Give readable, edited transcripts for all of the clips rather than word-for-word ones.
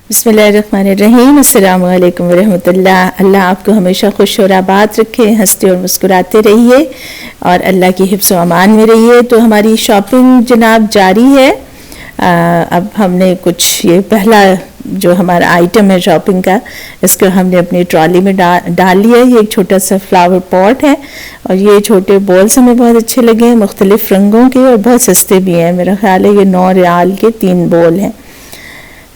बिस्मिल्लाहिर्रहमानिर्रहीम। अस्सलामु अलैकुम वरहमतुल्लाह। अल्लाह आपको हमेशा खुश और आबाद रखे, हंसते और मुस्कुराते रहिए और अल्लाह की हिफ्ज़ व अमान में रहिए। तो हमारी शॉपिंग जनाब जारी है। अब हमने कुछ ये पहला जो हमारा आइटम है शॉपिंग का, इसको हमने अपनी ट्रॉली में डाल लिया। ये एक छोटा सा फ्लावर पॉट है और ये छोटे बॉल्स हमें बहुत अच्छे लगे हैं, मुख्तलिफ रंगों के और बहुत सस्ते भी हैं। मेरा ख्याल है ये 9 रियाल के 3 बॉल हैं,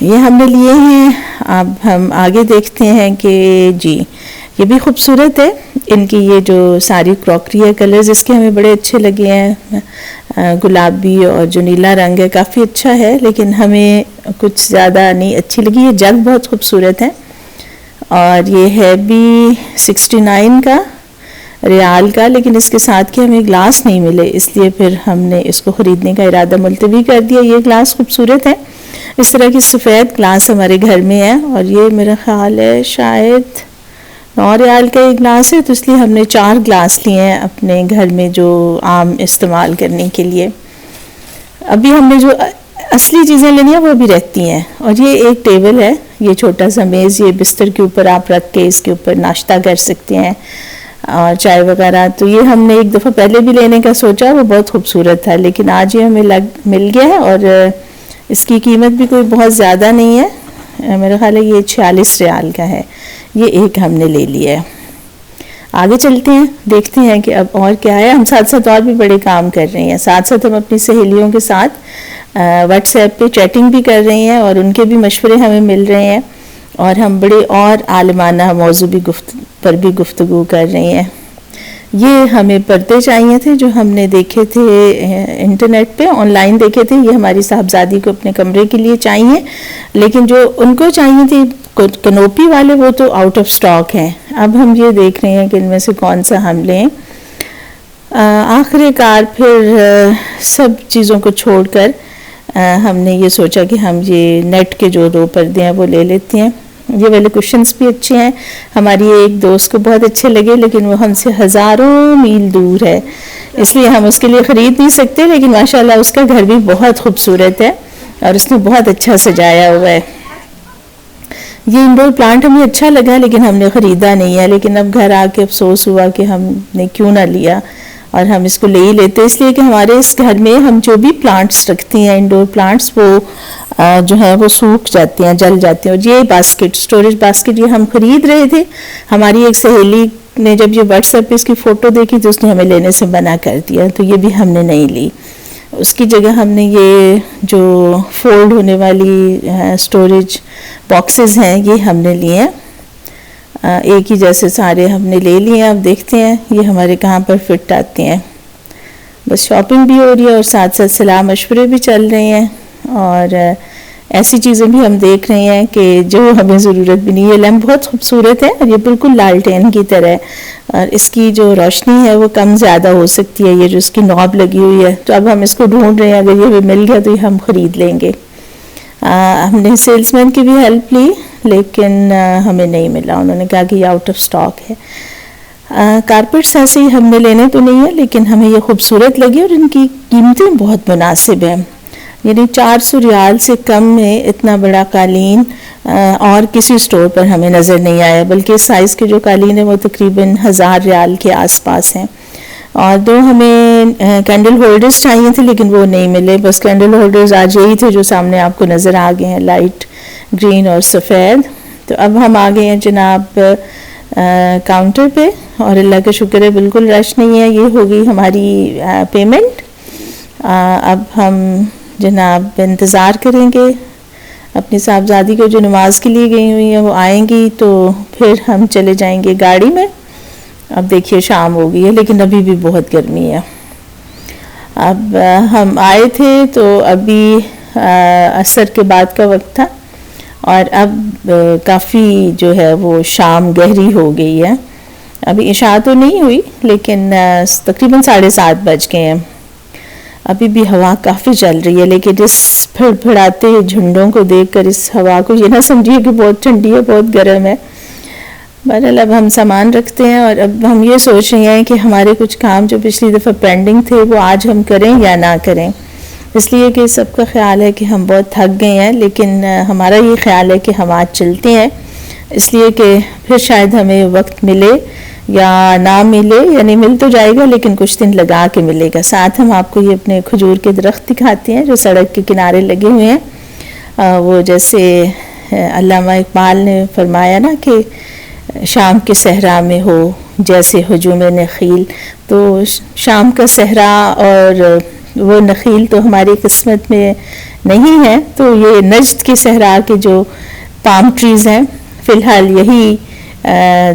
ये हमने लिए हैं। अब हम आगे देखते हैं कि जी ये भी खूबसूरत है। इनकी ये जो सारी क्रॉकरी है, कलर्स इसके हमें बड़े अच्छे लगे हैं। गुलाबी और जो नीला रंग है काफ़ी अच्छा है, लेकिन हमें कुछ ज़्यादा नहीं अच्छी लगी। ये जग बहुत खूबसूरत है और ये है भी 69 का रियाल का, लेकिन इसके साथ के हमें ग्लास नहीं मिले, इसलिए फिर हमने इसको ख़रीदने का इरादा मुलतवी कर दिया। ये ग्लास खूबसूरत है, इस तरह की सफ़ेद ग्लास हमारे घर में है और ये मेरा ख्याल है शायद 9 रियाल का एक ग्लास है, तो इसलिए हमने 4 ग्लास लिए हैं अपने घर में जो आम इस्तेमाल करने के लिए। अभी हमने जो असली चीज़ें लेनी है वो भी रहती हैं। और ये एक टेबल है, ये छोटा सा मेज़, ये बिस्तर के ऊपर आप रख के इसके ऊपर नाश्ता कर सकते हैं और चाय वगैरह। तो ये हमने एक दफ़ा पहले भी लेने का सोचा, वो बहुत खूबसूरत था, लेकिन आज ये हमें मिल गया है और इसकी कीमत भी कोई बहुत ज़्यादा नहीं है। मेरा ख्याल है ये 46 रियाल का है। ये एक हमने ले लिया है। आगे चलते हैं, देखते हैं कि अब और क्या है। हम साथ साथ और भी बड़े काम कर रहे हैं। साथ साथ हम अपनी सहेलियों के साथ व्हाट्सएप पे चैटिंग भी कर रहे हैं और उनके भी मशवरे हमें मिल रहे हैं और हम बड़े और आलिमाना मौजू पर भी गुफ्तगू कर रहे हैं। ये हमें पर्दे चाहिए थे जो हमने देखे थे इंटरनेट पे, ऑनलाइन देखे थे। ये हमारी साहबजादी को अपने कमरे के लिए चाहिए, लेकिन जो उनको चाहिए थे कनोपी वाले वो तो आउट ऑफ स्टॉक हैं। अब हम ये देख रहे हैं कि इनमें से कौन सा हम लें। आखिरकार फिर सब चीज़ों को छोड़कर हमने ये सोचा कि हम ये नेट के जो 2 पर्दे हैं वो ले लेते हैं। ये वाले कुशन्स भी अच्छे हैं। हमारी एक दोस्त को बहुत अच्छे लगे, लेकिन वो हमसे हज़ारों मील दूर है, इसलिए हम उसके लिए ख़रीद नहीं सकते। लेकिन माशाल्लाह उसका घर भी बहुत खूबसूरत है और उसने बहुत अच्छा सजाया हुआ है। ये इंडोर प्लांट हमें अच्छा लगा, लेकिन हमने ख़रीदा नहीं है। लेकिन अब घर आके अफसोस हुआ कि हमने क्यों ना लिया, और हम इसको ले ही लेते, इसलिए कि हमारे इस घर में हम जो भी प्लांट्स रखते हैं, इंडोर प्लांट्स, वो जो है वो सूख जाते हैं, जल जाते हैं। और ये बास्केट, स्टोरेज बास्केट, ये हम ख़रीद रहे थे। हमारी एक सहेली ने जब ये व्हाट्सएप पे इसकी फ़ोटो देखी तो उसने हमें लेने से मना कर दिया, तो ये भी हमने नहीं ली। उसकी जगह हमने ये जो फोल्ड होने वाली स्टोरेज बॉक्सेस हैं ये हमने लिए हैं। एक ही जैसे सारे हमने ले लिए हैं। अब देखते हैं ये हमारे कहाँ पर फिट आते हैं। बस शॉपिंग भी हो रही है और साथ साथ सलाह मशवरे भी चल रहे हैं और ऐसी चीज़ें भी हम देख रहे हैं कि जो हमें ज़रूरत भी नहीं है। लैम्प बहुत खूबसूरत है और ये बिल्कुल लालटेन की तरह है और इसकी जो रोशनी है वो कम ज़्यादा हो सकती है। ये जो इसकी नॉब लगी हुई है, तो अब हम इसको ढूंढ रहे हैं। अगर ये हमें मिल गया तो ये हम ख़रीद लेंगे। हमने सेल्समैन की भी हेल्प ली, लेकिन हमें नहीं मिला। उन्होंने कहा कि ये आउट ऑफ स्टॉक है। कारपेट्स ऐसे ही हमने लेने तो नहीं है, लेकिन हमें ये खूबसूरत लगी और इनकी कीमतें बहुत मुनासिब हैं। यानी 400 रियाल से कम में इतना बड़ा कालीन और किसी स्टोर पर हमें नज़र नहीं आया, बल्कि इस साइज़ के जो कालीन है वो तकरीबन 1000 रियाल के आसपास हैं। और 2 हमें कैंडल होल्डर्स चाहिए थे, लेकिन वो नहीं मिले। बस कैंडल होल्डर्स आज यही थे जो सामने आपको नज़र आ गए हैं, लाइट ग्रीन और सफ़ेद। तो अब हम आ गए हैं जनाब काउंटर पे और अल्लाह का शुक्र है बिल्कुल रश नहीं है। ये हो गई हमारी पेमेंट। अब हम जनाब इंतज़ार करेंगे अपनी साहबजादी को जो नमाज के लिए गई हुई है वो आएंगी, तो फिर हम चले जाएंगे गाड़ी में। अब देखिए शाम हो गई है, लेकिन अभी भी बहुत गर्मी है। अब हम आए थे तो अभी असर के बाद का वक्त था और अब काफ़ी जो है वो शाम गहरी हो गई है। अभी इशा तो नहीं हुई, लेकिन तकरीबन 7:30 बज गए हैं। अभी भी हवा काफ़ी चल रही है, लेकिन इस फड़फड़ाते झुंडों को देखकर इस हवा को ये ना समझिए कि बहुत ठंडी है, बहुत गर्म है। बहरहाल अब हम सामान रखते हैं और अब हम ये सोच रहे हैं कि हमारे कुछ काम जो पिछली दफ़ा पेंडिंग थे वो आज हम करें या ना करें। इसलिए कि सबका ख्याल है कि हम बहुत थक गए हैं, लेकिन हमारा ये ख्याल है कि हम आज चलते हैं, इसलिए कि फिर शायद हमें वक्त मिले या ना मिले, यानी मिल तो जाएगा लेकिन कुछ दिन लगा के मिलेगा। साथ हम आपको ये अपने खजूर के दरख्त दिखाते हैं जो सड़क के किनारे लगे हुए हैं। वो जैसे अल्लामा इकबाल ने फरमाया ना कि शाम के सहरा में हो जैसे हजूम नखील, तो शाम का सहरा और वो नखील तो हमारी किस्मत में नहीं है, तो ये नज्द के सहरा के जो पाम ट्रीज़ हैं फ़िलहाल यही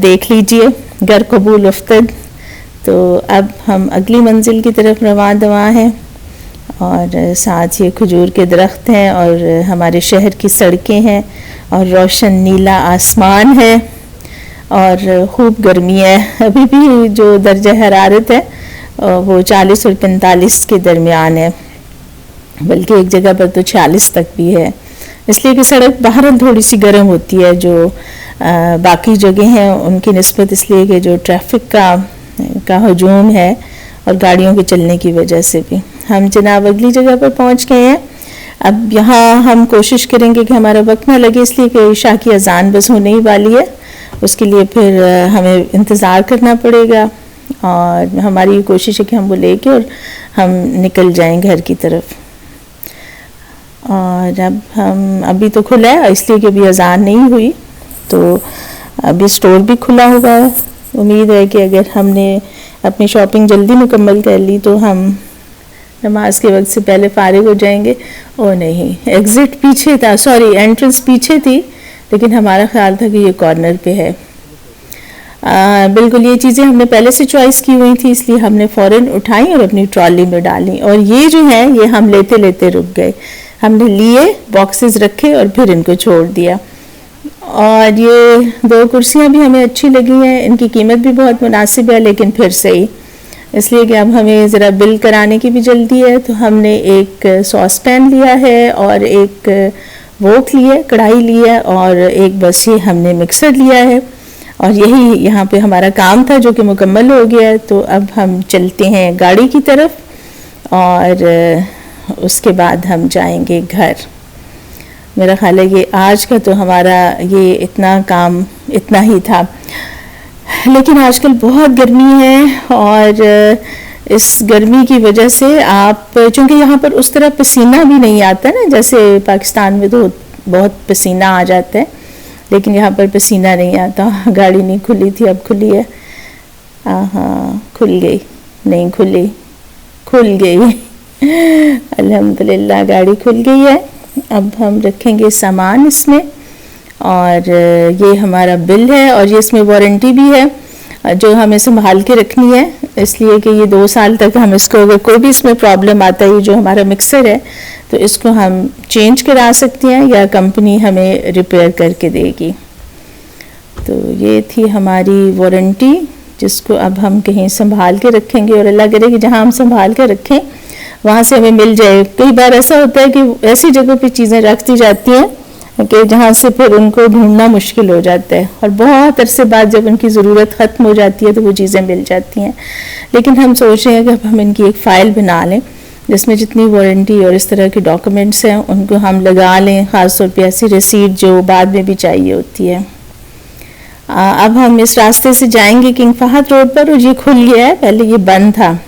देख लीजिए, घर कबूल उफ्तद। तो अब हम अगली मंजिल की तरफ रवां दवा हैं और साथ ये खजूर के दरख्त हैं और हमारे शहर की सड़कें हैं और रोशन नीला आसमान है और खूब गर्मी है। अभी भी जो दर्जा हरारत है वो 40 और 45 के दरमियान है, बल्कि एक जगह पर तो 46 तक भी है, इसलिए कि सड़क बाहर थोड़ी सी गर्म होती है जो बाकी जगह हैं उनकी निस्बत, इसलिए कि जो ट्रैफिक का हजूम है और गाड़ियों के चलने की वजह से भी। हम जनाब अगली जगह पर पहुंच गए हैं। अब यहाँ हम कोशिश करेंगे कि हमारा वक्त ना लगे, इसलिए कि इशा की अजान बस होने ही वाली है, उसके लिए फिर हमें इंतज़ार करना पड़ेगा और हमारी कोशिश है कि हम वो लेके और हम निकल जाएं घर की तरफ। और अब हम अभी तो खुला है इसलिए कि अभी अजान नहीं हुई, तो अभी स्टोर भी खुला हुआ है। उम्मीद है कि अगर हमने अपनी शॉपिंग जल्दी मुकम्मल कर ली तो हम नमाज के वक्त से पहले फारिग हो जाएंगे। ओ नहीं, एग्ज़िट पीछे था, सॉरी एंट्रेंस पीछे थी, लेकिन हमारा ख्याल था कि ये कॉर्नर पे है। बिल्कुल ये चीज़ें हमने पहले से चॉइस की हुई थी, इसलिए हमने फ़ौरन उठाई और अपनी ट्रॉली में डाली, और ये जो है ये हम लेते लेते रुक गए। हमने लिए, बॉक्सेस रखे और फिर इनको छोड़ दिया। और ये 2 कुर्सियाँ भी हमें अच्छी लगी हैं, इनकी कीमत भी बहुत मुनासिब है, लेकिन फिर सही, इसलिए कि अब हमें ज़रा बिल कराने की भी जल्दी है। तो हमने एक सॉस पैन लिया है और एक वोक ली है, कढ़ाई ली है, और एक बस ये हमने मिक्सर लिया है, और यही यहाँ पे हमारा काम था जो कि मुकम्मल हो गया है। तो अब हम चलते हैं गाड़ी की तरफ और उसके बाद हम जाएंगे घर। मेरा ख्याल है ये आज का तो हमारा ये इतना काम इतना ही था, लेकिन आजकल बहुत गर्मी है और इस गर्मी की वजह से आप, चूँकि यहाँ पर उस तरह पसीना भी नहीं आता ना, जैसे पाकिस्तान में तो बहुत पसीना आ जाता है, लेकिन यहाँ पर पसीना नहीं आता। गाड़ी नहीं खुली थी, अब खुली है। हाँ, खुल गई, नहीं खुली, खुल गई। अल्हम्दुलिल्लाह गाड़ी खुल गई है। अब हम रखेंगे सामान इसमें, और ये हमारा बिल है, और ये इसमें वारंटी भी है जो हमें संभाल के रखनी है, इसलिए कि ये 2 साल तक हम इसको, अगर कोई भी इसमें प्रॉब्लम आता है, जो हमारा मिक्सर है, तो इसको हम चेंज करा सकते हैं या कंपनी हमें रिपेयर करके देगी। तो ये थी हमारी वारंटी, जिसको अब हम कहीं संभाल के रखेंगे, और अल्लाह करे कि जहाँ हम संभाल के रखें वहाँ से हमें मिल जाए। कई बार ऐसा होता है कि ऐसी जगह पे चीज़ें रख दी जाती हैं कि जहाँ से फिर उनको ढूंढना मुश्किल हो जाता है, और बहुत अरसे बाद जब उनकी ज़रूरत ख़त्म हो जाती है तो वो चीज़ें मिल जाती हैं। लेकिन हम सोच रहे हैं कि अब हम इनकी एक फ़ाइल बना लें जिसमें जितनी वारंटी और इस तरह के डॉक्यूमेंट्स हैं उनको हम लगा लें, ख़ासतौर पर ऐसी रसीद जो बाद में भी चाहिए होती है। अब हम इस रास्ते से जाएंगे किंग फहद रोड पर, और ये खुल गया है, पहले ये बंद था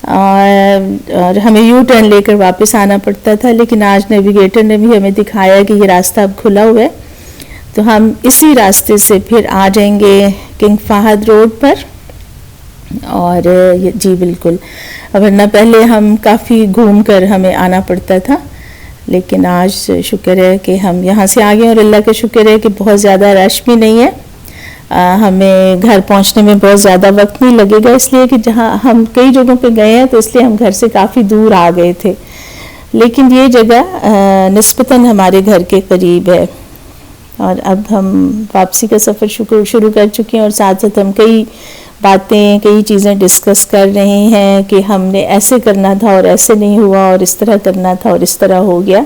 और हमें यू टर्न लेकर वापस आना पड़ता था, लेकिन आज नेविगेटर ने भी हमें दिखाया कि ये रास्ता अब खुला हुआ है, तो हम इसी रास्ते से फिर आ जाएंगे किंग फहद रोड पर। और जी बिल्कुल, वरना पहले हम काफ़ी घूम कर हमें आना पड़ता था, लेकिन आज शुक्र है कि हम यहाँ से आ गए, और अल्लाह का शुक्र है कि बहुत ज़्यादा रश भी नहीं है। हमें घर पहुंचने में बहुत ज़्यादा वक्त नहीं लगेगा, इसलिए कि जहां हम कई जगहों पे गए हैं तो इसलिए हम घर से काफ़ी दूर आ गए थे, लेकिन ये जगह निस्बतन हमारे घर के करीब है। और अब हम वापसी का सफ़र शुरू कर चुके हैं, और साथ साथ हम कई बातें, कई चीज़ें डिस्कस कर रहे हैं कि हमने ऐसे करना था और ऐसे नहीं हुआ, और इस तरह करना था और इस तरह हो गया।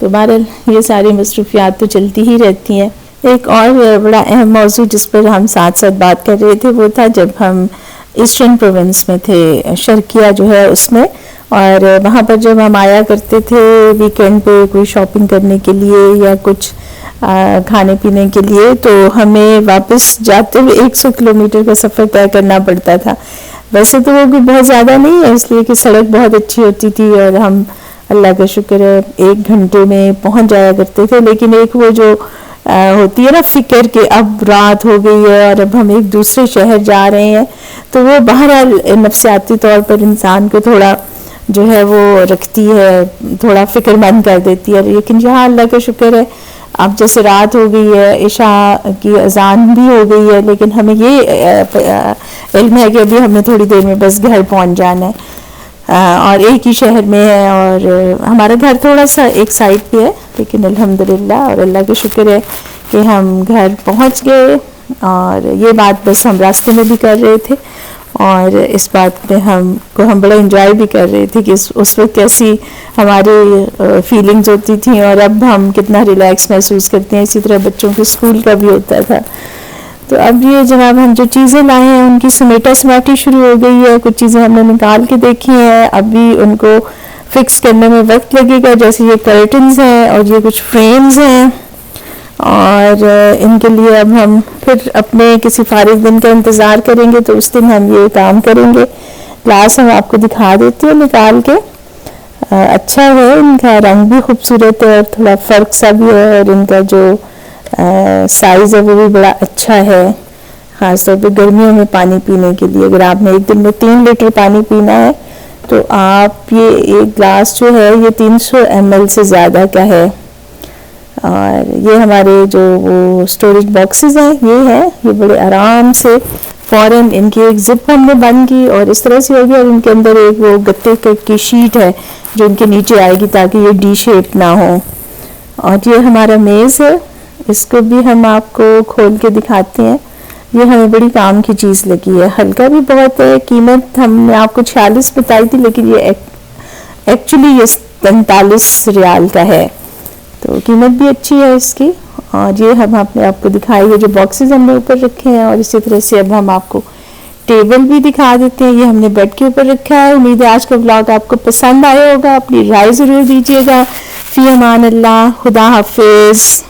तो बहरहाल ये सारी मसरूफियात तो चलती ही रहती हैं। एक और बड़ा अहम मौजू जिस पर हम साथ साथ बात कर रहे थे वो था जब हम ईस्टर्न प्रोविंस में थे, शर्किया जो है उसमें, और वहाँ पर जब हम आया करते थे वीकेंड पे कोई शॉपिंग करने के लिए या कुछ खाने पीने के लिए, तो हमें वापस जाते हुए 100 किलोमीटर का सफ़र तय करना पड़ता था। वैसे तो वो भी बहुत ज़्यादा नहीं है, इसलिए कि सड़क बहुत अच्छी होती थी और हम अल्लाह का शुक्र है 1 घंटे में पहुंच जाया करते थे। लेकिन एक वो जो होती है ना फिक्र कि अब रात हो गई है और अब हम एक दूसरे शहर जा रहे हैं, तो वो बहरहाल नफसियाती तौर पर इंसान को थोड़ा जो है वो रखती है, थोड़ा फिक्रमंद कर देती है। लेकिन यहाँ अल्लाह का शुक्र है अब जैसे रात हो गई है, इशा की अजान भी हो गई है, लेकिन हमें ये इल्म है कि अभी हमें थोड़ी देर में बस घर पहुंच जाना है और एक ही शहर में है। और हमारा घर थोड़ा सा एक साइड पे है, लेकिन अल्हम्दुलिल्लाह और अल्लाह का शुक्र है कि हम घर पहुंच गए। और ये बात बस हम रास्ते में भी कर रहे थे और इस बात पे हम बड़ा एंजॉय भी कर रहे थे कि उस वक्त कैसी हमारी फीलिंग्स होती थी और अब हम कितना रिलैक्स महसूस करते हैं। इसी तरह बच्चों के स्कूल का भी होता था। तो अब ये जनाब हम जो चीज़ें लाए हैं उनकी समेटा समाटी शुरू हो गई है, कुछ चीज़ें हमने निकाल के देखी हैं, अभी उनको फिक्स करने में वक्त लगेगा। जैसे ये कर्टन्स हैं और ये कुछ फ्रेम्स हैं और इनके लिए अब हम फिर अपने किसी फारिग दिन का इंतज़ार करेंगे, तो उस दिन हम ये काम करेंगे। ग्लास हम आपको दिखा देती हूँ निकाल के। अच्छा है, इनका रंग भी खूबसूरत है और थोड़ा फ़र्क सा भी है और इनका जो साइज़ है वो भी बड़ा अच्छा है, ख़ास तौर पर गर्मियों में पानी पीने के लिए। अगर आपने एक दिन में 3 लीटर पानी पीना है तो आप ये एक ग्लास जो है ये 300 ml से ज़्यादा का है। और ये हमारे जो वो स्टोरेज बॉक्सेस हैं ये बड़े आराम से फ़ौरन इनकी एक जिप हमने बंद की और इस तरह से होगी और इनके अंदर एक वो गत्ते की शीट है जो इनके नीचे आएगी ताकि ये डी शेप ना हो। और ये हमारा मेज़ है, इसको भी हम आपको खोल के दिखाते हैं। ये हमें बड़ी काम की चीज़ लगी है, हल्का भी बहुत है। कीमत हमने आपको 46 बताई थी, लेकिन ये एक्चुअली ये 45 रियाल का है, तो कीमत भी अच्छी है इसकी। और ये हम आपने आपको दिखाई है जो बॉक्सेस हमने ऊपर रखे हैं। और इसी तरह से अब हम आपको टेबल भी दिखा देते हैं, ये हमने बेड के ऊपर रखा है। उम्मीद है आज का व्लॉग आपको पसंद आया होगा, अपनी राय ज़रूर दीजिएगा। फ़ी अमान अल्लाह, खुदा हाफिज़।